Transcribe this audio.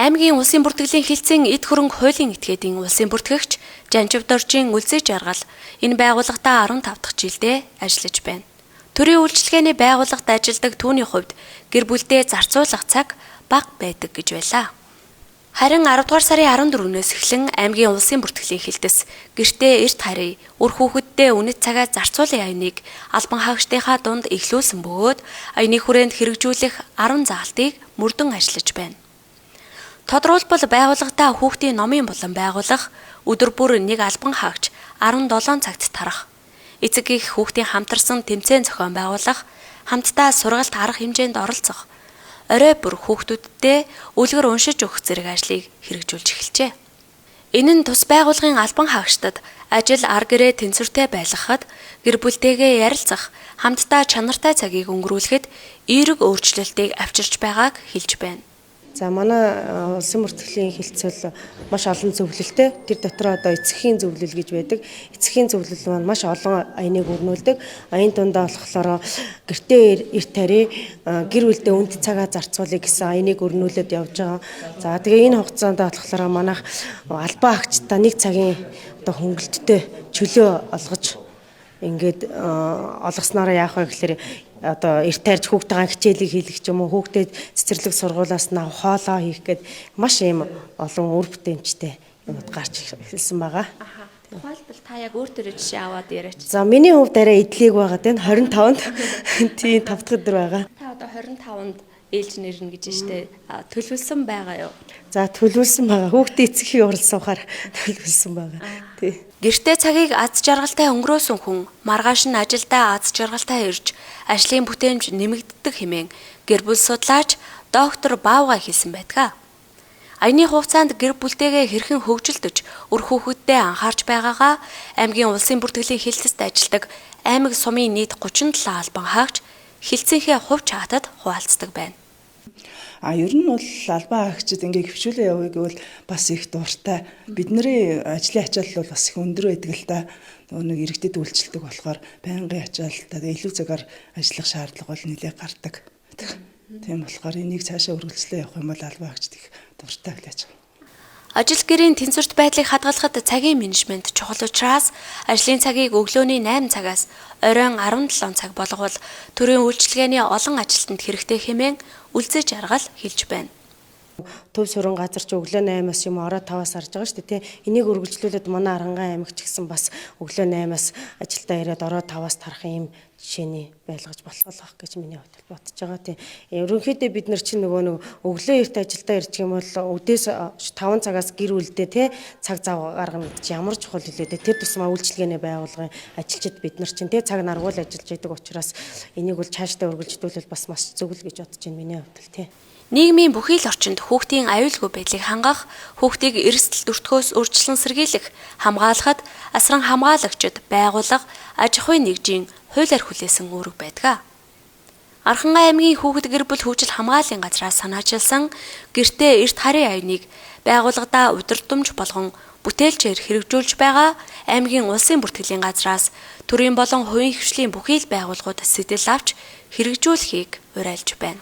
Аймгийн улсын бүртгэлийн хилцэн эд хөрөнгө хуулийн этгээдийн улсын бүртгэгч Жанжив Доржийн үлзий жаргал энэ байгууллагатаа 15 дахь жилдээ ажиллаж байна. Төрийн үйлчилгээний байгууллагт ажилладаг түүний хувьд гэр бүлдээ зарцуулах цаг бага байдаг гэж байлаа. Харин 10 дугаар сарын 14-өөс эхлэн аймгийн улсын бүртгэлийн хилтэс гэртээ эрт харъя, үр хүүхэддээ үнэт цагаа зарцуулын аяныг албан хаагчдынхаа дунд эхлүүлсэн бөгөөд аяны хүрээнд хэрэгжүүлэх 10 заалтыг мөрдөн ажиллаж байна. Тодорхойлбол байгууллагатаа хүүхдийн номын болон байгуулах, өдөр бүр нэг албан хаагч 17 цагт тарах, эцэг их хүүхдийн хамтарсан тэмцээн зохион байгуулах, хамтдаа сургалт арга хэмжээнд оролцох, орой бүр хүүхдүүддээ үлгэр уншиж өгөх зэрэг ажлыг хэрэгжүүлж эхэлжээ. Энэ нь тус байгууллагын албан хаагчдад ажил ар гэрээ тэнцвэртэй байлгахад, гэр бүлтэйгээ ярилцах, хамтдаа чанартай цагийг өнгөрүүлэхэд эерэг өөрчлөлтийг авчирч байгааг хэлж байна. За манай улсын бүртгэлийн хилцэл маш олон зөвлөлтэй. Тэр дотор одоо эцгийн зөвлөл гэж байдаг. Эцгийн зөвлөл маань маш олон аяныг өрнүүлдэг. Аян дундаа болохоор гэртээ эрт тарий, гэр бүлдээ үнд цагаа зарцуулъя гэсэн аяныг өрнүүлээд явж байгаа. За тэгээ энэ хугацаанд болохоор манайх албан хаагчдаа нэг цагийн одоо хөнгөлөлттэй чөлөө олгож ингээд олгосноор яах вэ гэхээр одоо эрт тарьж хүүхдтэйгээ хичээлийг хийлгэх ч юм уу, хүүхдэд цэцэрлэг сургуулиас нь хоолоо хийх гээд маш ийм олон үр бүтээмжтэй юмуд гарч ирсэн байгаа. Тухайлбал та яг өөртөө жишээ аваад яриач. За миний хувьд арай эдлийг байгаа тийм 25-нд тийм 5 дахь өдөр байгаа. Та одоо 25-нд ээлж нэрнэ гэж штэ төлөвлөсөн байгаа юу? За төлөвлөсөн байгаа. Хүүхдээ эцгийн урал суухаар төлөвлөсөн байгаа. Тий. Гэртээ цагийг аз жаргалтай өнгөрөөсөн хүн маргааш нь ажилдаа аз жаргалтай ирж ажлын бүтээмж нэмэгддэг хэмээн гэр бүл судлаач доктор Баавга хэлсэн байдаг. Аяны хугацаанд гэр бүлтэйгээ хэрхэн хөгжилдөж үр хүүхэддээ анхаарч байгаагаа аймгийн улсын бүртгэлийн хилцэст ажилладаг аймаг сумын нийт 37 албан хаагч хилцэнхээ хувь чатад хуваалцдаг байна. Ер нь бол албан хаагчид ингээ хөвчүүлээ явъя гэвэл бас их дуртай. Бидний ажлын ачаал бол бас их өндөр байдаг л да. Нэг иргэдэд үйлчлдэг болохоор байнгын ачаалтаа илүү цагаар ажиллах шаардлага бол нэлээд гардаг. Тийм болохоор энийг цаашаа үргэлжлүүлээ явах юм бол албан хаагчид их дуртай байж байгаа. Ажил гэрийн тэнцвэрт байдлыг хадгалахад цагийн менежмент чухал учраас ажлын цагийг өглөөний 8 цагаас оройн 17 цаг болгоход төрийн үйлчилгээний олон ажилтнанд хэрэгтэй хэмээн үлзий жаргал хэлж байна. Төв суран газар чи өглөө 8-аас юм орой 5-аас харж байгаа шүү дээ. Энийг үргэлжлүүлээд манай Арангаан аймаг ч гэсэн бас өглөө 8-аас ажилдаа ирээд орой 5-аас тарах юм жишээний байлгаж болох гэж миний хувьд бодож байгаа тийм. Ерөнхийдөө бид нар чинь нөгөө өглөө эрт ажилдаа ирчих юм бол өдөөс 5 цагаас гэр бүлдээ тий цаг зав гаргана гэж ямар чухал хэлээ дээ. Тэр тусмаа үйлчилгээний байгууллагын ажилчид бид нар чинь тий цаг наргуул ажиллаж байдаг учраас энийг бол цаашдаа үргэлжлүүлэл бас маш зөв л гэж бодож байна миний хувьд тий. Нийгмийн бүхий л орчинд хүүхдийн аюулгүй байдлыг хангах, хүүхдийг эрсдэл дүртгөөс урьдчилан сэргийлэх, хамгаалахад асран хамгаалагчид, байгууллага, аж ахуйн нэгжийн хуулиар хүлээсэн үүрэг байдаг. Архангай аймгийн хүүхэд гэр бүл хөгжил хамгааллын газраас санаачилсан гэртээ эрт харийн аяныг байгууллагадаа удирдамж болгон бүтээлчээр хэрэгжүүлж байгаа аймгийн улсын бүртгэлийн газраас төрийн болон хувийн хвшлийн бүхий л байгууллагууд сэтэл авч хэрэгжүүлэхийг уриалж байна.